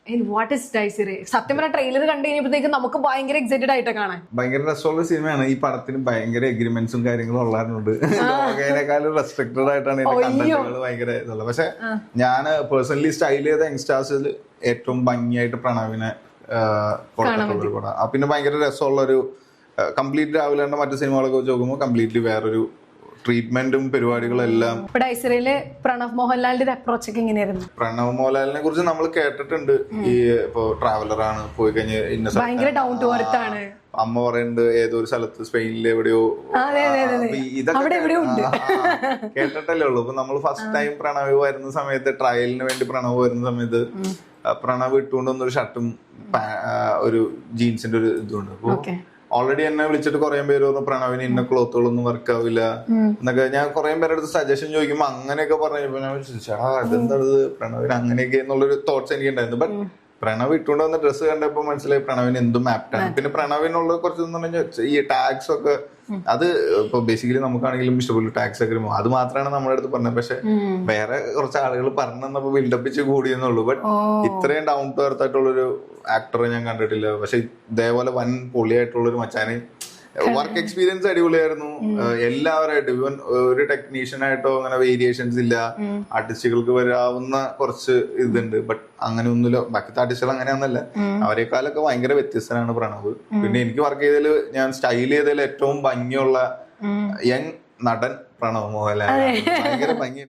What is ഡൈസറി? സത്യം പറഞ്ഞ trailer കണ്ടു കഴിഞ്ഞപ്പോഴത്തേക്കും നമുക്ക് ഭയങ്കര എക്സൈറ്റഡ് ആയിട്ട് കാണാൻ. ഭയങ്കര രസമുള്ള സിനിമയാണ്. ഈ പടത്തിന് ഭയങ്കര എഗ്രിമെന്റ്സും കാര്യങ്ങളും ഉള്ളതുകൊണ്ട് ലോകേനേക്കാളും റെസ്ട്രിക്റ്റഡ് ആയിട്ടാണ് ഇതിന്റെ കണ്ടന്റുകൾ ഭയങ്കര ഇതുള്ളത്. പക്ഷെ ഞാൻ പേഴ്സണലി സ്റ്റൈൽ ചെയ്ത യങ്സ്റ്റാർസിൽ ഏറ്റവും ഭംഗിയായിട്ട് പ്രണവിനെ കൊടുത്തിട്ടുള്ള ഒരു പടം. പിന്നെ ഭയങ്കര രസമുള്ള ഒരു കംപ്ലീറ്റ് രാവിലെ മറ്റു സിനിമകളൊക്കെ വെച്ച് നോക്കുമ്പോൾ കംപ്ലീറ്റ്ലി വേറൊരു ട്രീറ്റ്മെന്റും പരിപാടികളും എല്ലാം. ഡൈസറിയില് പ്രണവ് മോഹൻലാലിന്റെ അപ്രോച്ച് ഒക്കെ എങ്ങനെയായിരുന്നു? പ്രണവ് മോഹൻലാലിനെ കുറിച്ച് നമ്മൾ കേട്ടിട്ടുണ്ട്. ഈ ഇപ്പൊ ട്രാവലറാണ്, പോയി കഴിഞ്ഞ് ഇന്ന ഭയങ്കര ഡൗൺ ടു എർത്ത് ആണ്. അമ്മ പറയുന്നുണ്ട് ഏതോ ഒരു സ്ഥലത്ത് സ്പെയിനിൽ എവിടെയോ, ഇതൊക്കെ കേട്ടിട്ടല്ലേ ഉള്ളൂ. ഇപ്പൊ നമ്മൾ ഫസ്റ്റ് ടൈം പ്രണവ് വരുന്ന സമയത്ത്, ട്രയലിന് വേണ്ടി പ്രണവ് വരുന്ന സമയത്ത് പ്രണവ് ഇട്ടുകൊണ്ട് വന്നൊരു ഷർട്ടും ഒരു ജീൻസിന്റെ ഒരു ഇതുണ്ട്. അപ്പൊ ഓൾറെഡി എന്നെ വിളിച്ചിട്ട് കുറെ പേര് പറഞ്ഞു പ്രണവിന് ഇന്ന ക്ലോത്തുകളൊന്നും വർക്ക് ആവില്ല എന്നൊക്കെ. ഞാൻ കുറെ പേരുടെ അടുത്ത് സജഷൻ ചോദിക്കുമ്പോ അങ്ങനെയൊക്കെ പറഞ്ഞപ്പോ ഞാൻ ചേട്ടാ അതെന്താ പ്രണവിന് അങ്ങനെയൊക്കെ എന്നുള്ളൊരു തോട്ട്സ് എനിക്ക് ഉണ്ടായിരുന്നു. ബട്ട് പ്രണവ് ഇട്ടുകൊണ്ട് വന്ന ഡ്രസ്സ് കണ്ടപ്പോ മനസ്സിലായി പ്രണവിന് എന്തും ആപ്റ്റാണ്. പിന്നെ പ്രണവിനുള്ള കുറച്ച് ഈ ടാഗ്സ് ഒക്കെ, അത് ഇപ്പൊ ബേസിക്കലി നമുക്കാണെങ്കിലും ഇഷ്ടപ്പെട്ടു ടാക്സ് ഒക്കെ അത് മാത്രമാണ് നമ്മുടെ അടുത്ത് പറഞ്ഞത്. പക്ഷെ വേറെ കുറച്ച് ആളുകൾ പറഞ്ഞപ്പോ ബിൽഡപ്പിച്ച് കൂടിയെന്നുള്ളൂ. ബട്ട് ഇത്രയും ഡൗൺ ടു എർത്ത് ആയിട്ടുള്ളൊരു ആക്ടറെ ഞാൻ കണ്ടിട്ടില്ല. പക്ഷെ ഇതേപോലെ വൻ പൊളിയായിട്ടുള്ളൊരു മച്ചാന് വർക്ക് എക്സ്പീരിയൻസ് അടിപൊളിയായിരുന്നു. എല്ലാവരായിട്ടും ഈവൻ ഒരു ടെക്നീഷ്യനായിട്ടോ അങ്ങനെ വേരിയേഷൻസ് ഇല്ല. ആർട്ടിസ്റ്റുകൾക്ക് വരാവുന്ന കുറച്ച് ഇതുണ്ട്. ബട്ട് അങ്ങനെ ഒന്നുമില്ല. ബാക്കി ആർട്ടിസ്റ്റുകൾ അങ്ങനെയൊന്നല്ല. അവരെക്കാളൊക്കെ ഭയങ്കര വ്യത്യസ്തനാണ് പ്രണവ്. പിന്നെ എനിക്ക് വർക്ക് ചെയ്തതിൽ ഞാൻ സ്റ്റൈൽ ചെയ്തതിൽ ഏറ്റവും ഭംഗിയുള്ള യങ് നടൻ പ്രണവ് മോഹൻലാൽ. ഭയങ്കര ഭംഗി.